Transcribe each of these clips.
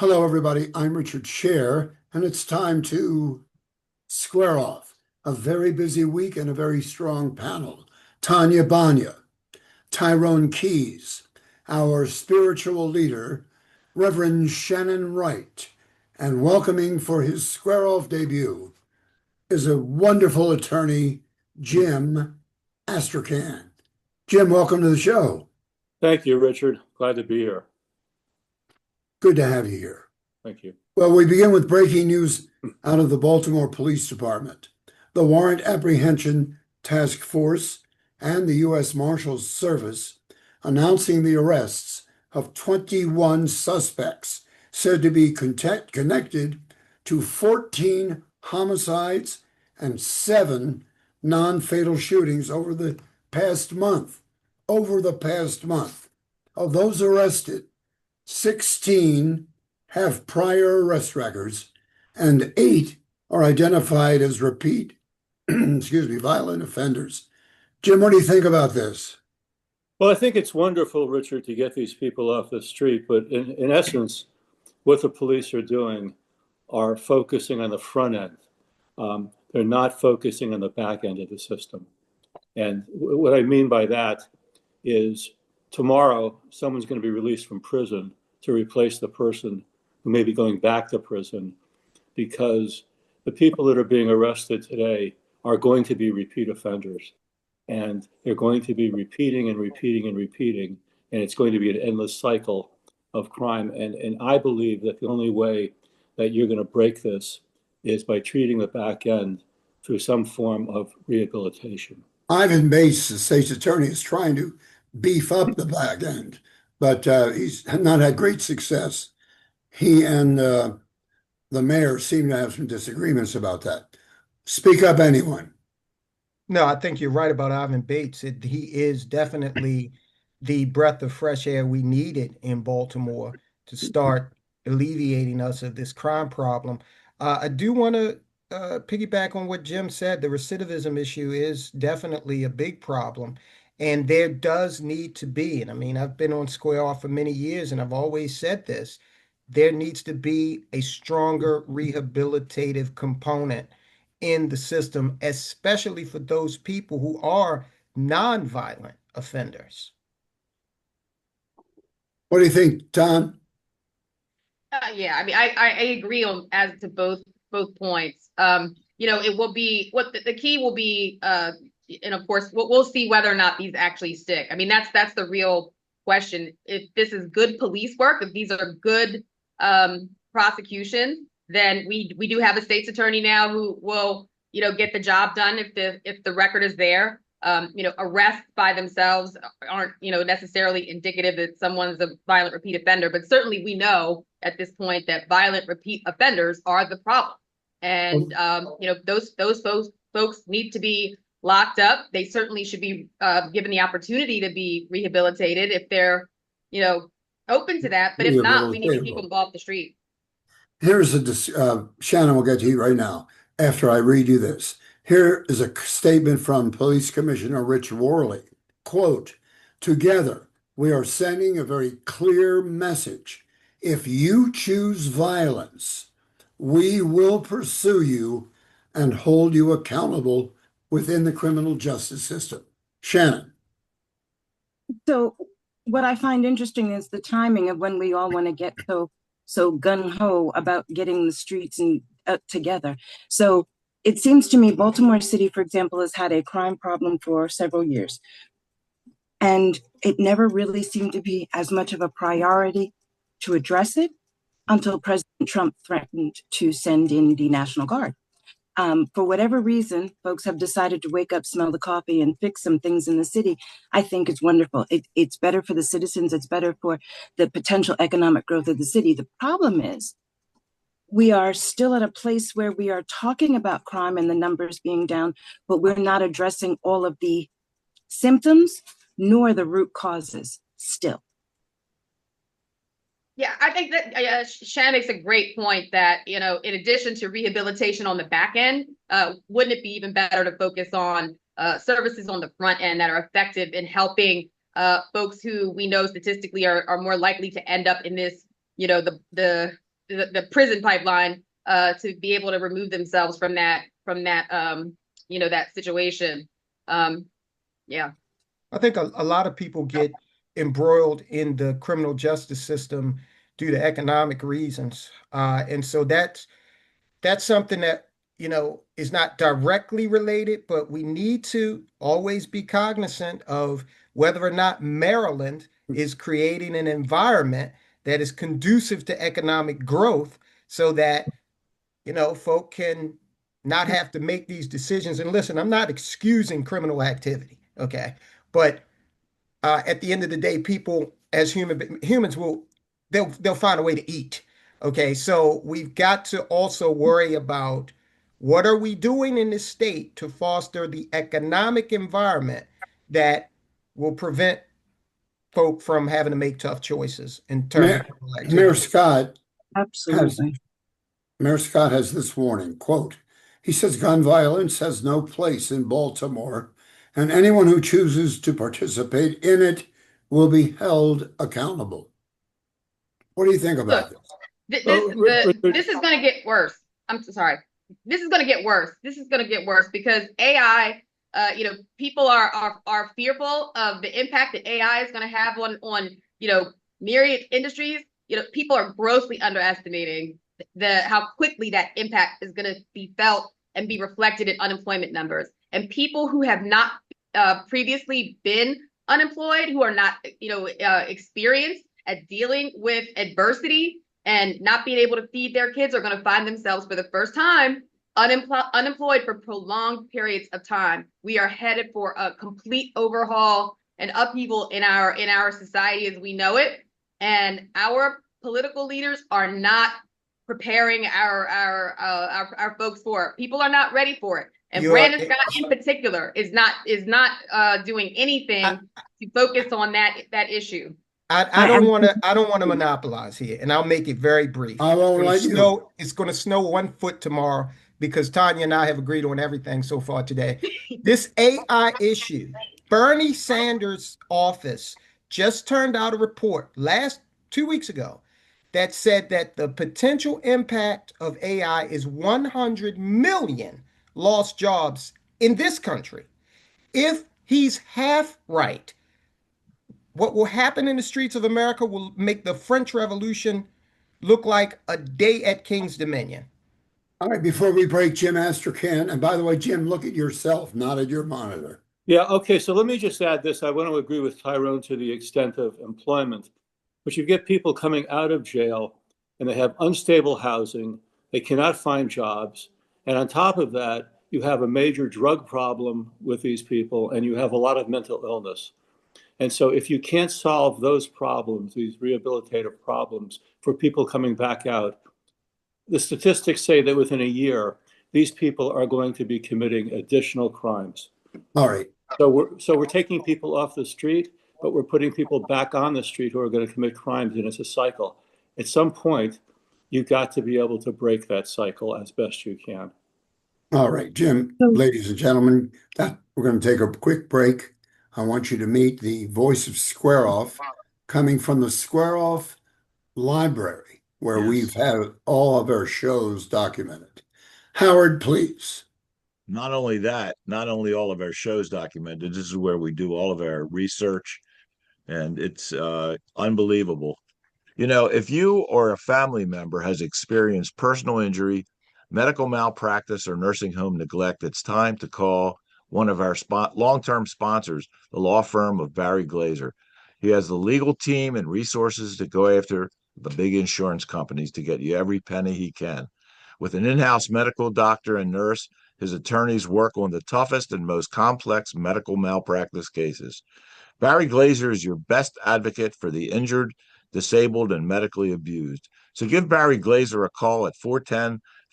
Hello, everybody. I'm Richard Sher, and it's time to square off a very busy week and a very strong panel. Tonya Bana, Tyrone Keys, our spiritual leader, Reverend Shannon Wright, and welcoming for his square off debut is a wonderful attorney, Jim Astrachan. Jim, welcome to the show. Thank you, Richard. Glad to be here. Good to have you here. Thank you. Well, we begin with breaking news out of the Baltimore Police Department. The Warrant Apprehension Task Force and the U.S. Marshals Service announcing the arrests of 21 suspects said to be connected to 14 homicides and 7 non-fatal shootings over the past month. Of those arrested, 16 have prior arrest records, and 8 are identified as repeat, violent offenders. Jim, what do you think about this? Well, I think it's wonderful, Richard, to get these people off the street. But in essence, what the police are doing are focusing on the front end. They're not focusing on the back end of the system. And what I mean by that is tomorrow, someone's going to be released from prison to replace the person who may be going back to prison, because the people that are being arrested today are going to be repeat offenders. And they're going to be repeating and repeating and repeating. And it's going to be an endless cycle of crime. And I believe that the only way that you're going to break this is by treating the back end through some form of rehabilitation. Ivan Bates, the state's attorney, is trying to beef up the back end, but he's not had great success. He and the mayor seem to have some disagreements about that. Speak up, anyone. No, I think you're right about Ivan Bates. He is definitely the breath of fresh air we needed in Baltimore to start alleviating us of this crime problem. I do want to piggyback on what Jim said. The recidivism issue is definitely a big problem. And there does need to be, and I mean, I've been on Square Off for many years, and I've always said this, there needs to be a stronger rehabilitative component in the system, especially for those people who are nonviolent offenders. What do you think, Tom? Yeah, I mean, I agree on as to both points. It will be what the key will be, and of course, we'll see whether or not these actually stick. I mean, that's the real question. If this is good police work, if these are good prosecution, then we do have a state's attorney now who will get the job done if the record is there. Arrests by themselves aren't necessarily indicative that someone's a violent repeat offender, but certainly we know at this point that violent repeat offenders are the problem, and those folks need to be locked up. They certainly should be given the opportunity to be rehabilitated if they're open to that, but if not, we need to keep them off the street. Here's Shannon will get to you right now after I read you this. Here is a statement from Police Commissioner Rich Worley. Quote, "Together, we are sending a very clear message. If you choose violence, we will pursue you and hold you accountable within the criminal justice system." Shannon. So what I find interesting is the timing of when we all want to get so gung-ho about getting the streets and together. So it seems to me Baltimore City, for example, has had a crime problem for several years. And it never really seemed to be as much of a priority to address it until President Trump threatened to send in the National Guard. For whatever reason, folks have decided to wake up, smell the coffee, and fix some things in the city. I think it's wonderful. It's better for the citizens. It's better for the potential economic growth of the city. The problem is we are still at a place where we are talking about crime and the numbers being down, but we're not addressing all of the symptoms nor the root causes still. Yeah, I think that Shannon makes a great point that, in addition to rehabilitation on the back end, wouldn't it be even better to focus on services on the front end that are effective in helping folks who we know statistically are more likely to end up in this, the the prison pipeline to be able to remove themselves from that that situation. Yeah. I think a lot of people get embroiled in the criminal justice system due to economic reasons. And so that's something that, is not directly related, but we need to always be cognizant of whether or not Maryland is creating an environment that is conducive to economic growth so that, folk can not have to make these decisions. And listen, I'm not excusing criminal activity, okay? But at the end of the day, people as humans they'll find a way to eat. Okay, so we've got to also worry about what are we doing in this state to foster the economic environment that will prevent folk from having to make tough choices in terms of criminal Mayor activity. Scott has Absolutely. Mayor Scott has this warning, quote, he says gun violence has no place in Baltimore, and anyone who chooses to participate in it will be held accountable. What do you think about this? This is going to get worse. I'm sorry. This is going to get worse. This is going to get worse because AI, people are fearful of the impact that AI is going to have on myriad industries. People are grossly underestimating how quickly that impact is going to be felt and be reflected in unemployment numbers. And people who have not previously been unemployed, who are not experienced at dealing with adversity and not being able to feed their kids, are going to find themselves for the first time unemployed for prolonged periods of time. We are headed for a complete overhaul and upheaval in our society as we know it, and our political leaders are not preparing our folks for it. People are not ready for it, and Brandon Scott in particular is not doing anything to focus on that issue. I don't want to monopolize here, and I'll make it very brief. I won't let you. It's going to snow 1 foot tomorrow because Tonya and I have agreed on everything so far today. This AI issue, Bernie Sanders' office just turned out a report 2 weeks ago that said that the potential impact of AI is 100 million lost jobs in this country. If he's half right, what will happen in the streets of America will make the French Revolution look like a day at King's Dominion. All right, before we break, Jim Astrachan, and by the way, Jim, look at yourself, not at your monitor. Yeah, okay, so let me just add this. I want to agree with Tyrone to the extent of employment, but you get people coming out of jail and they have unstable housing, they cannot find jobs, and on top of that, you have a major drug problem with these people and you have a lot of mental illness. And so if you can't solve those problems, these rehabilitative problems for people coming back out, the statistics say that within a year, these people are going to be committing additional crimes. All right. So we're taking people off the street, but we're putting people back on the street who are going to commit crimes, and it's a cycle. At some point, you've got to be able to break that cycle as best you can. All right, Jim, ladies and gentlemen, we're going to take a quick break. I want you to meet the voice of Square Off, coming from the Square Off Library, where we've had all of our shows documented. Howard, please. Not only that, not only all of our shows documented, this is where we do all of our research, and it's unbelievable. If you or a family member has experienced personal injury, medical malpractice, or nursing home neglect, it's time to call one of our long-term sponsors, the law firm of Barry Glazer. He has the legal team and resources to go after the big insurance companies to get you every penny he can. With an in-house medical doctor and nurse, his attorneys work on the toughest and most complex medical malpractice cases. Barry Glazer is your best advocate for the injured, disabled, and medically abused. So give Barry Glazer a call at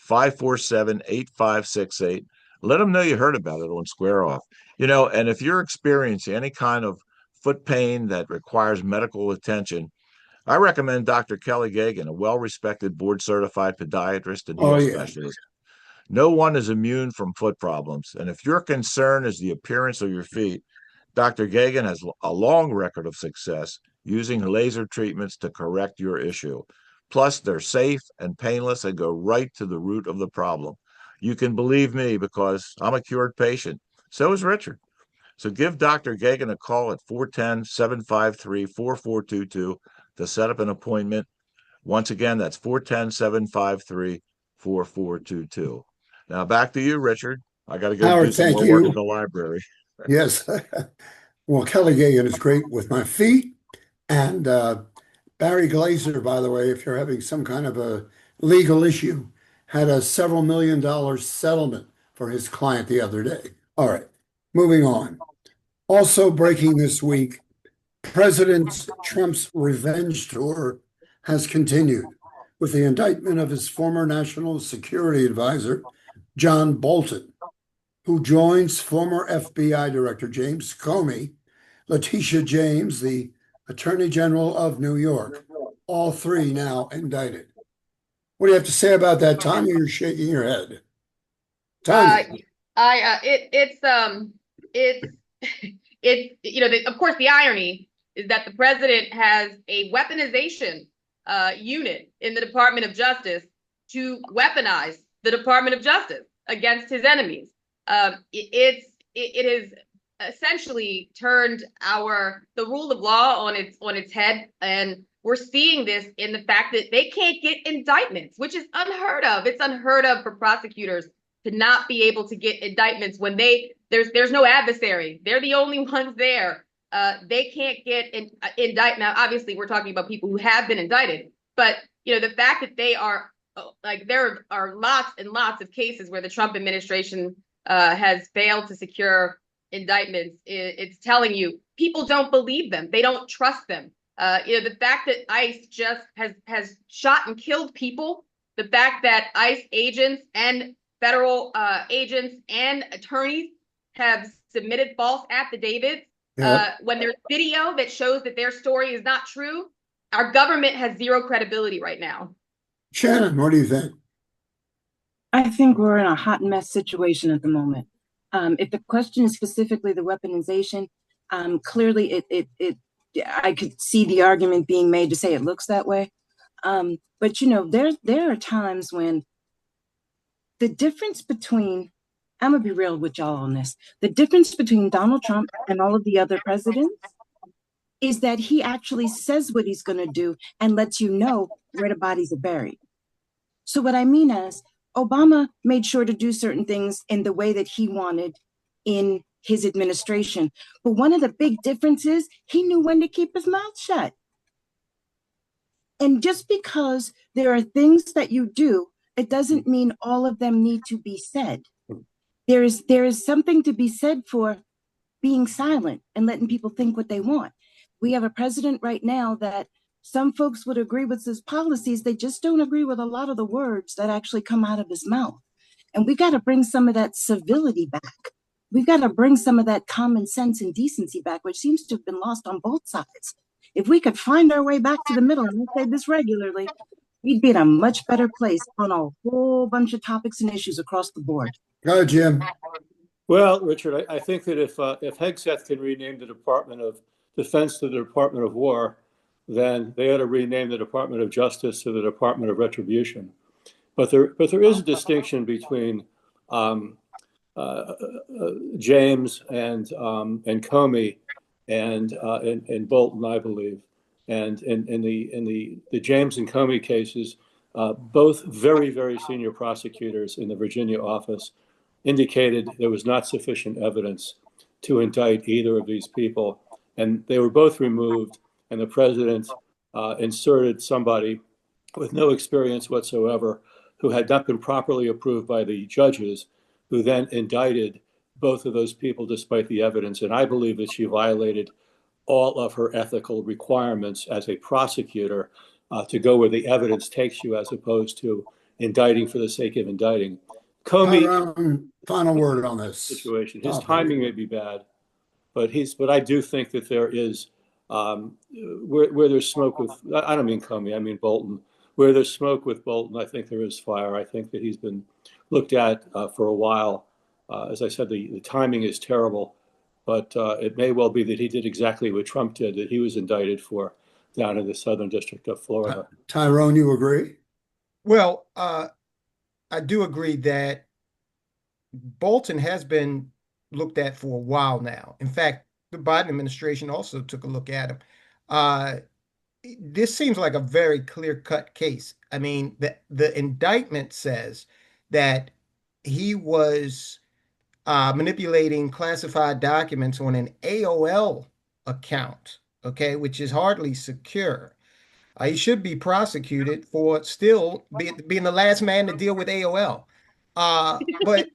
410-547-8568. Let them know you heard about it on Square Off. And if you're experiencing any kind of foot pain that requires medical attention, I recommend Dr. Kelly Gagan, a well-respected board-certified podiatrist and heel specialist. No one is immune from foot problems. And if your concern is the appearance of your feet, Dr. Gagan has a long record of success using laser treatments to correct your issue. Plus, they're safe and painless and go right to the root of the problem. You can believe me because I'm a cured patient. So is Richard. So give Dr. Gagan a call at 410-753-4422 to set up an appointment. Once again, that's 410-753-4422. Now back to you, Richard. I got to go do Howard, some thank more work in you. the library. Yes. Well, Kelly Gagan is great with my feet. And Barry Glazer, by the way, if you're having some kind of a legal issue, had a several $1 million settlement for his client the other day. All right, moving on. Also breaking this week, President Trump's revenge tour has continued with the indictment of his former national security advisor, John Bolton, who joins former FBI Director James Comey, Letitia James, the Attorney General of New York, all three now indicted. What do you have to say about that, Tonya? You're shaking your head. Tonya. Of course, the irony is that the president has a weaponization unit in the Department of Justice to weaponize the Department of Justice against his enemies. It has essentially turned the rule of law on its head, and we're seeing this in the fact that they can't get indictments, which is unheard of. It's unheard of for prosecutors to not be able to get indictments when there's no adversary. They're the only ones there. They can't get indictment. Now, obviously, we're talking about people who have been indicted, but the fact that they are there are lots and lots of cases where the Trump administration has failed to secure indictments. It's telling you people don't believe them. They don't trust them. The fact that ICE just has shot and killed people, the fact that ICE agents and federal agents and attorneys have submitted false affidavits when there's video that shows that their story is not true, our government has zero credibility right now. Shannon, what do you think? I think we're in a hot mess situation at the moment. If the question is specifically the weaponization, clearly I could see the argument being made to say it looks that way. But there are times when the difference between, I'm gonna be real with y'all on this, the difference between Donald Trump and all of the other presidents is that he actually says what he's gonna do and lets you know where the bodies are buried. So what I mean is, Obama made sure to do certain things in the way that he wanted in his administration. But one of the big differences, he knew when to keep his mouth shut. And just because there are things that you do, it doesn't mean all of them need to be said. There is something to be said for being silent and letting people think what they want. We have a president right now that some folks would agree with his policies. They just don't agree with a lot of the words that actually come out of his mouth. And we got to bring some of that civility back. We've got to bring some of that common sense and decency back, which seems to have been lost on both sides. If we could find our way back to the middle, and we say this regularly, we'd be in a much better place on a whole bunch of topics and issues across the board. Go, Jim. Well, Richard, I think that if Hegseth can rename the Department of Defense to the Department of War, then they ought to rename the Department of Justice to the Department of Retribution. But there is a distinction between James and Comey and Bolton, I believe, and in the James and Comey cases, both very, very senior prosecutors in the Virginia office indicated there was not sufficient evidence to indict either of these people, and they were both removed. And the president inserted somebody with no experience whatsoever, who had not been properly approved by the judges, who then indicted both of those people despite the evidence. And I believe that she violated all of her ethical requirements as a prosecutor to go where the evidence takes you, as opposed to indicting for the sake of indicting. Comey, final word on this situation. His timing may be bad, but I do think that there is where there's smoke with, I don't mean Comey, I mean Bolton. Where there's smoke with Bolton, I think there is fire. I think that he's been looked at for a while. As I said, the timing is terrible, but it may well be that he did exactly what Trump did, that he was indicted for down in the Southern District of Florida. Tyrone, you agree? Well, I do agree that Bolton has been looked at for a while now. In fact, the Biden administration also took a look at him. Uh, this seems like a very clear-cut case. I mean, the indictment says that he was manipulating classified documents on an AOL account, okay, which is hardly secure. He should be prosecuted for still being the last man to deal with AOL. But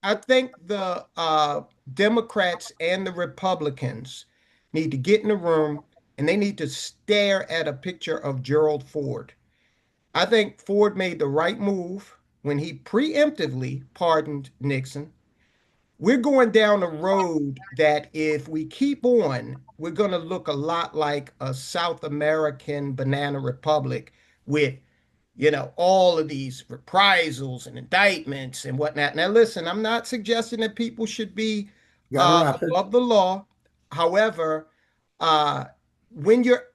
I think the Democrats and the Republicans need to get in the room and they need to stare at a picture of Gerald Ford. I think Ford made the right move when he preemptively pardoned Nixon. We're going down a road that if we keep on, we're going to look a lot like a South American banana republic with, all of these reprisals and indictments and whatnot. Now, listen, I'm not suggesting that people should be Gotta wrap it. above the law. However, uh, when you're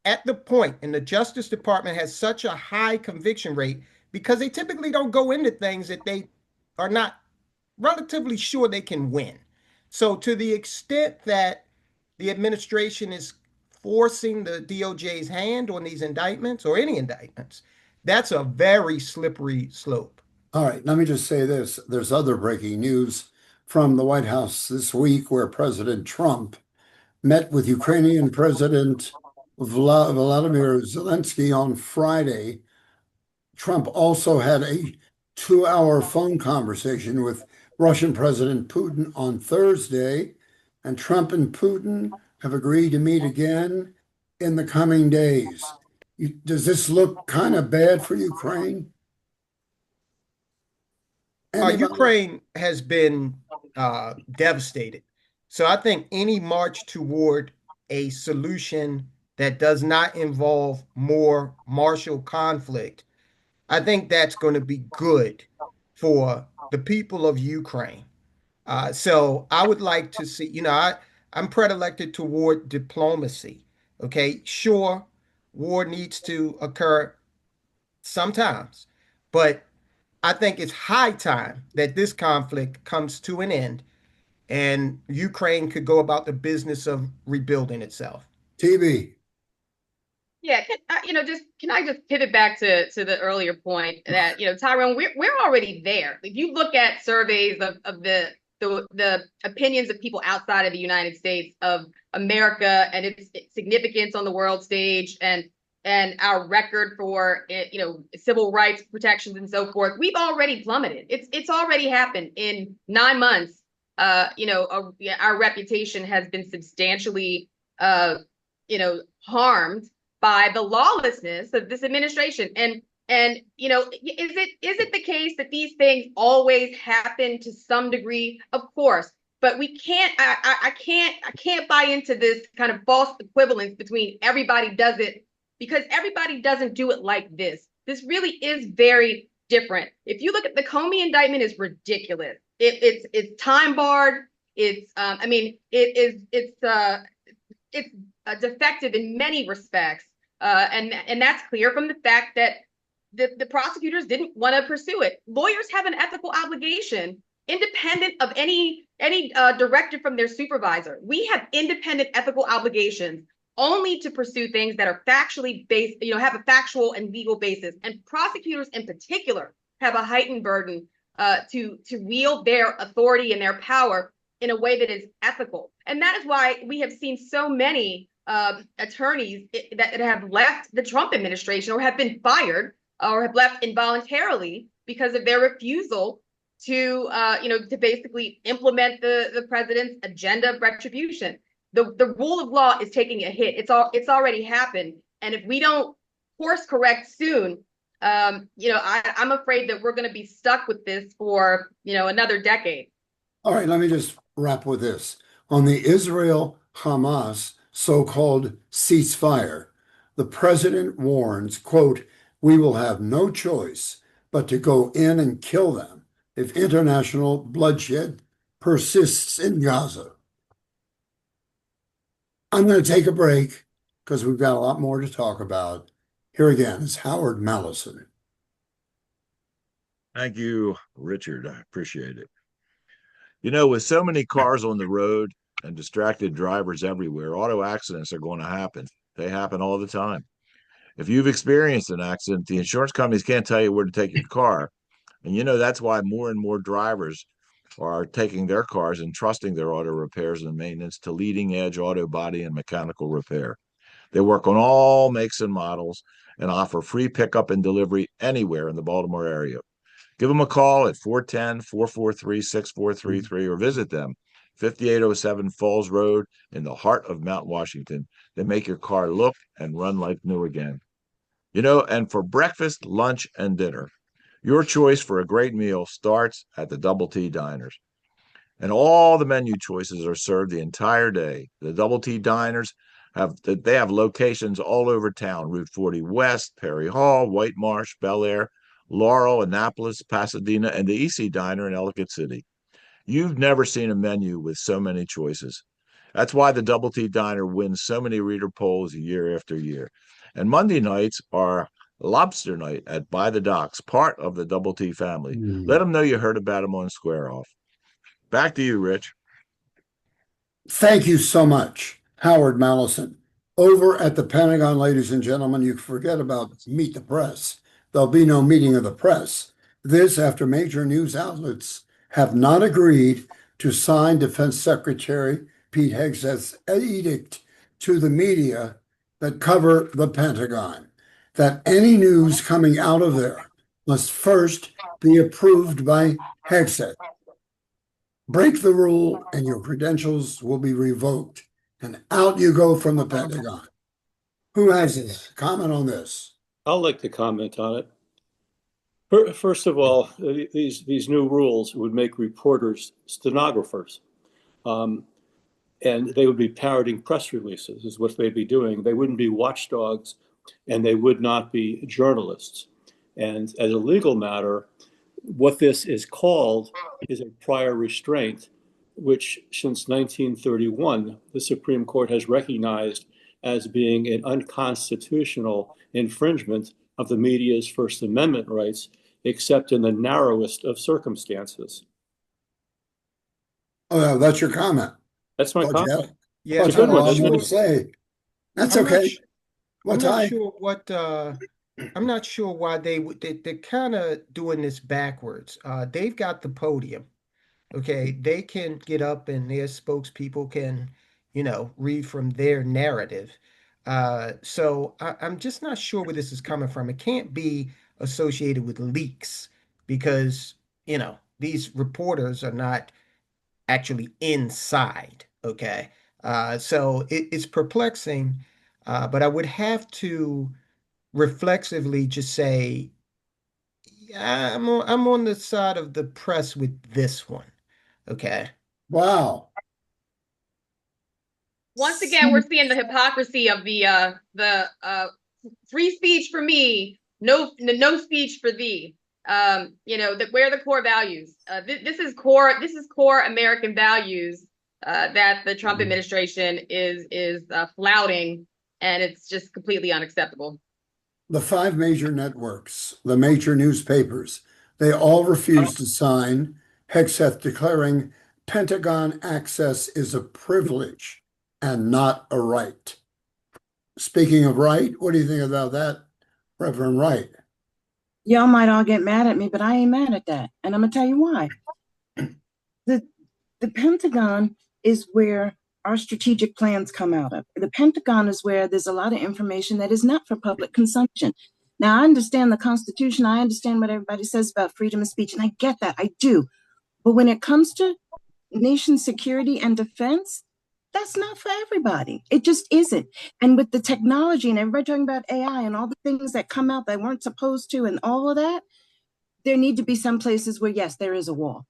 at the point, and the Justice Department has such a high conviction rate because they typically don't go into things that they are not relatively sure they can win. So, to the extent that the administration is forcing the DOJ's hand on these indictments or any indictments, that's a very slippery slope. All right, let me just say this. There's other breaking news from the White House this week where President Trump met with Ukrainian President Volodymyr Zelensky on Friday. Trump also had a 2-hour phone conversation with Russian President Putin on Thursday, and Trump and Putin have agreed to meet again in the coming days. Does this look kind of bad for Ukraine? Ukraine has been devastated. So I think any march toward a solution that does not involve more martial conflict, I think that's going to be good for the people of Ukraine. So I would like to see, I'm predilected toward diplomacy. Okay, sure, war needs to occur sometimes, but I think it's high time that this conflict comes to an end and Ukraine could go about the business of rebuilding itself. TB. Yeah, can I just pivot back to the earlier point that, Tyrone, we're already there. If you look at surveys of the opinions of people outside of the United States of America and its significance on the world stage and our record for civil rights protections and so forth, we've already plummeted. It's already happened in 9 months. Our reputation has been substantially harmed by the lawlessness of this administration. And is it the case that these things always happen to some degree? Of course, but we can't. I can't buy into this kind of false equivalence between everybody does it, because everybody doesn't do it like this. This really is very different. If you look at the Comey indictment, is ridiculous. It's time barred. It's defective in many respects. And that's clear from the fact that the prosecutors didn't want to pursue it. Lawyers have an ethical obligation, independent of any directive from their supervisor. We have independent ethical obligations only to pursue things that are factually based, have a factual and legal basis. And prosecutors in particular have a heightened burden to wield their authority and their power in a way that is ethical. And that is why we have seen so many attorneys that have left the Trump administration or have been fired or have left involuntarily because of their refusal to basically implement the president's agenda of retribution. The rule of law is taking a hit. It's already happened. And if we don't course correct soon, I'm afraid that we're going to be stuck with this for, another decade. All right, let me just wrap with this. On the Israel-Hamas so-called ceasefire, the president warns, quote, "We will have no choice but to go in and kill them if international bloodshed persists in Gaza." I'm going to take a break. because we've got a lot more to talk about. Here again is Howard Mallison. Thank you, Richard. I appreciate it. You know, with so many cars on the road and distracted drivers everywhere, auto accidents are going to happen. They happen all the time. If you've experienced an accident, the insurance companies can't tell you where to take your car. And you know, that's why more and more drivers are taking their cars and trusting their auto repairs and maintenance to leading edge auto body and mechanical repair. They work on all makes and models and offer free pickup and delivery anywhere in the Baltimore area. Give them a call at 410-443-6433 or visit them 5807 Falls Road in the heart of Mount Washington. They make your car look and run like new again. You know, and for breakfast, lunch, and dinner, your choice for a great meal starts at the Double T Diners. And all the menu choices are served the entire day. The Double T Diners have locations all over town: Route 40 West, Perry Hall, White Marsh, Bel Air, Laurel, Annapolis, Pasadena, and the EC Diner in Ellicott City. You've never seen a menu with so many choices. That's why the Double T Diner wins so many reader polls year after year. And Monday nights are lobster night at By the Docks, part of the Double T family. Let them know you heard about them on Square Off. Back to you, Rich. Thank you so much, Howard Mallison. Over at the Pentagon, ladies and gentlemen, you forget about Meet the Press. There'll be no meeting of the press. This after major news outlets have not agreed to sign Defense Secretary Pete Hegseth's edict to the media that cover the Pentagon, that any news coming out of there must first be approved by Hegseth. Break the rule and your credentials will be revoked, and out you go from the Pentagon. Who has a comment on this? I'll like to comment on it. First of all, these new rules would make reporters stenographers, and they would be parroting press releases, is what they'd be doing. They wouldn't be watchdogs, and they would not be journalists. And as a legal matter, what this is called is a prior restraint, which since 1931, the Supreme Court has recognized as being an unconstitutional infringement of the media's First Amendment rights, except in the narrowest of circumstances. Oh, that's your comment. That's my comment. Yeah, It's a good I'm one, not isn't sure it? to say. That's I'm not okay. su- What's I'm not I? sure what I'm not sure why they're kind of doing this backwards. They've got the podium. Okay, they can get up and their spokespeople can, read from their narrative. So I'm just not sure where this is coming from. It can't be associated with leaks because, these reporters are not actually inside. Okay. So it's perplexing, but I would have to reflexively just say, yeah, I'm on the side of the press with this one. Okay. Wow. Once again, we're seeing the hypocrisy of the free speech for me, no speech for thee. Where are the core values? This is core American values that the Trump administration is flouting, and it's just completely unacceptable. The 5 major networks, the major newspapers, they all refused to sign Hegseth declaring Pentagon access is a privilege and not a right. Speaking of right, what do you think about that, Reverend Wright? Y'all might all get mad at me, but I ain't mad at that. And I'm gonna tell you why. The Pentagon is where our strategic plans come out of. The Pentagon is where there's a lot of information that is not for public consumption. Now, I understand the Constitution. I understand what everybody says about freedom of speech, and I get that. I do. But when it comes to nation security and defense, that's not for everybody. It just isn't. And with the technology and everybody talking about AI and all the things that come out that weren't supposed to and all of that, there need to be some places where, yes, there is a wall.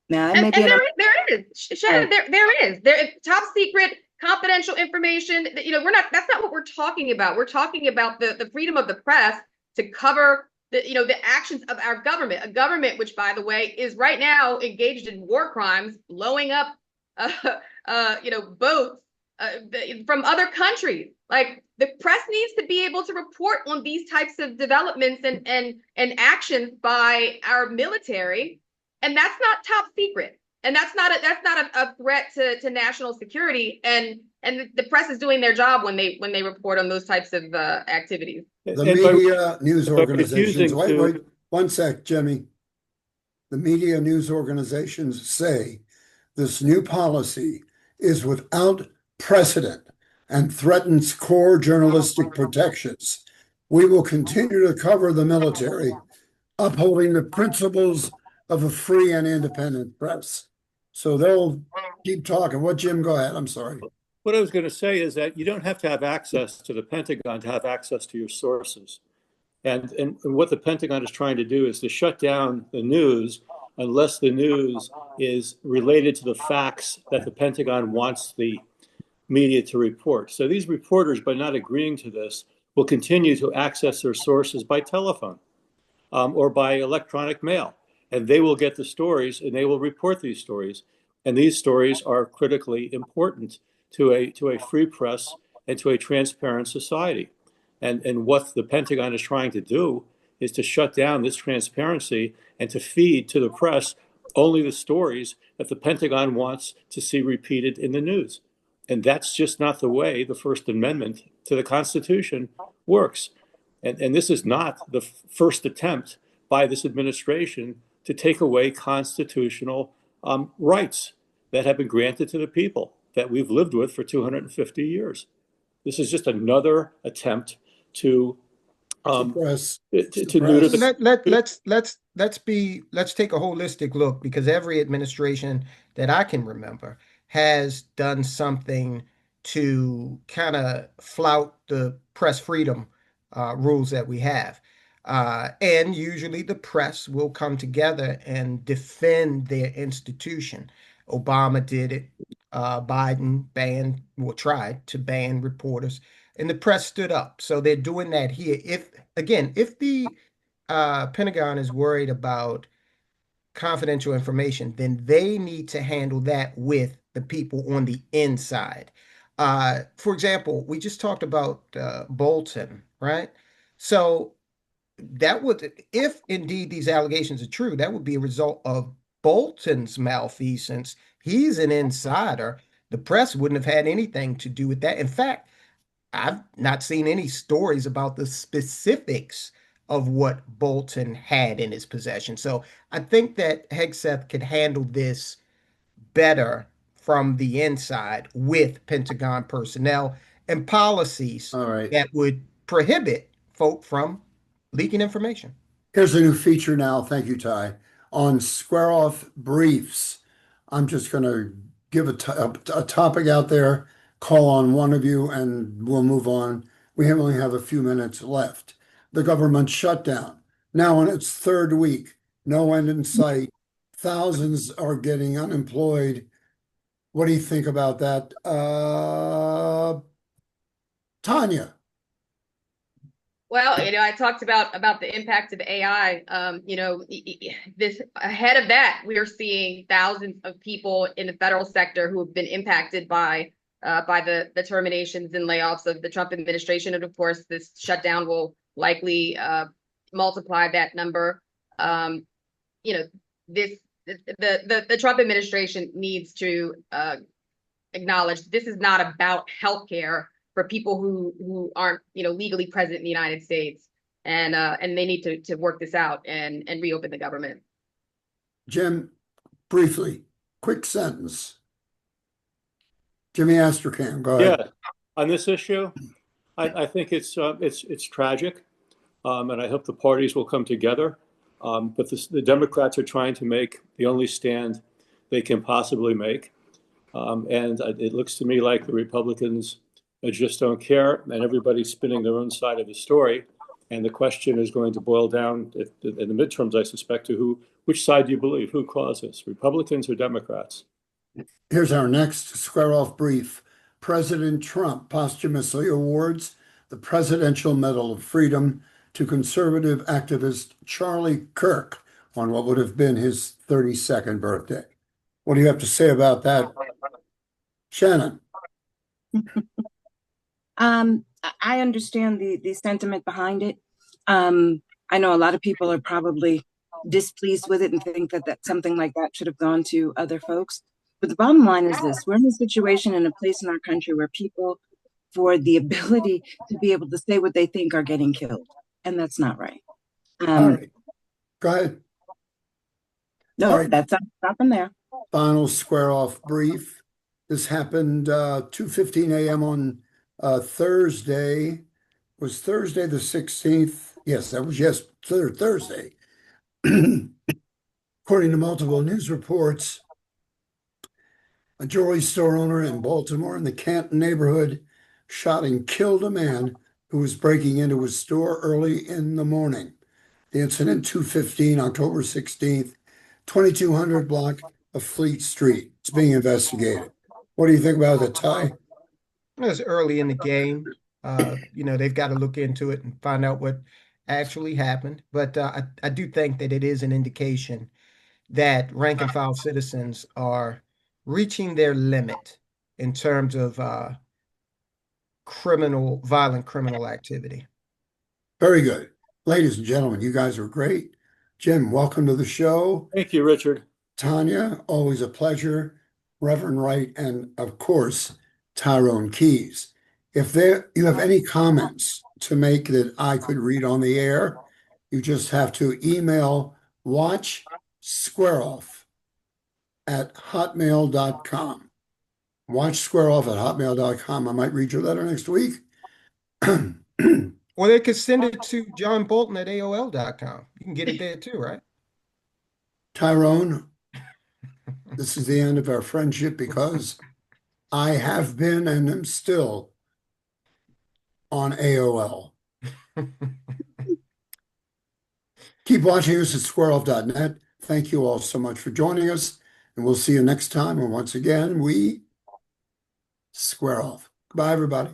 Now, and there is, Shannon, there is top secret confidential information. That's not what we're talking about. We're talking about the freedom of the press to cover the actions of our government, a government which, by the way, is right now engaged in war crimes, blowing up boats from other countries. Like, the press needs to be able to report on these types of developments and actions by our military, and that's not top secret, and that's not a threat to national security, and the press is doing their job when they report on those types of activities. The media news organizations, refusing wait, one sec, Jimmy. The media news organizations say this new policy is without precedent and threatens core journalistic protections. We will continue to cover the military, upholding the principles of a free and independent press. So they'll keep talking. What, Jim? Go ahead. I'm sorry. What I was going to say is that you don't have to have access to the Pentagon to have access to your sources. And what the Pentagon is trying to do is to shut down the news unless the news is related to the facts that the Pentagon wants the media to report. So these reporters, by not agreeing to this, will continue to access their sources by telephone or by electronic mail. And they will get the stories and they will report these stories. And these stories are critically important to a free press and to a transparent society. And what the Pentagon is trying to do is to shut down this transparency and to feed to the press only the stories that the Pentagon wants to see repeated in the news. And that's just not the way the First Amendment to the Constitution works. And this is not the first attempt by this administration to take away constitutional rights that have been granted to the people that we've lived with for 250 years. This is just another attempt to Let's take a holistic look, because every administration that I can remember has done something to kind of flout the press freedom rules that we have. And usually the press will come together and defend their institution. Obama did it. Biden tried to ban reporters, and the press stood up. So they're doing that here. If the Pentagon is worried about confidential information, then they need to handle that with the people on the inside. For example, we just talked about Bolton, right? So that would, if indeed these allegations are true, that would be a result of Bolton's malfeasance. He's an insider. The press wouldn't have had anything to do with that. In fact, I've not seen any stories about the specifics of what Bolton had in his possession. So I think that Hegseth could handle this better from the inside with Pentagon personnel and policies that would prohibit folk from leaking information. Here's a new feature now. Thank you, Ty. On Square Off Briefs, I'm just going to give a topic out there, call on one of you, and we'll move on. We only have a few minutes left. The government shutdown, now in its third week, no end in sight. Thousands are getting unemployed. What do you think about that? Tonya? Well, I talked about the impact of AI. This ahead of that, we are seeing thousands of people in the federal sector who have been impacted by the terminations and layoffs of the Trump administration, and of course, this shutdown will likely multiply that number. The Trump administration needs to acknowledge this is not about healthcare for people who aren't, legally present in the United States, and they need to work this out and reopen the government. Jim, briefly, quick sentence. Jimmy Astrachan, go ahead. Yeah, on this issue, I think it's tragic, and I hope the parties will come together. But the Democrats are trying to make the only stand they can possibly make, and it looks to me like the Republicans just don't care, and everybody's spinning their own side of the story. And the question is going to boil down in the midterms, I suspect, to which side do you believe? Who caused this, Republicans or Democrats? Here's our next Square Off Brief. President Trump posthumously awards the Presidential Medal of Freedom to conservative activist Charlie Kirk on what would have been his 32nd birthday. What do you have to say about that, Shannon? I understand the sentiment behind it. I know a lot of people are probably displeased with it and think that something like that should have gone to other folks. But the bottom line is this: we're in a situation in a place in our country where people, for the ability to be able to say what they think, are getting killed, and that's not right. All right, go ahead. No, All right. that's stopping there. Final square off brief. This happened 2:15 a.m. on Thursday. Was Thursday the 16th? Yes, that was Thursday. According to multiple news reports, a jewelry store owner in Baltimore in the Canton neighborhood shot and killed a man who was breaking into his store early in the morning. The incident 2:15 October 16th, 2200 block of Fleet Street. It's being investigated. What do you think about that, Ty? It's early in the game. They've got to look into it and find out what actually happened. But I do think that it is an indication that rank and file citizens are reaching their limit in terms of violent criminal activity. Very good. Ladies and gentlemen, you guys are great. Jim, welcome to the show. Thank you, Richard. Tonya, always a pleasure. Reverend Wright, and of course, Tyrone Keys. If you have any comments to make that I could read on the air, you just have to email watchsquareoff@hotmail.com. Watchsquareoff@hotmail.com. I might read your letter next week. Or they could send it to John Bolton at AOL.com. You can get it there too, right? Tyrone, this is the end of our friendship because I have been and am still on AOL. Keep watching us at squareoff.net. Thank you all so much for joining us, and we'll see you next time. And once again, we square off. Goodbye, everybody.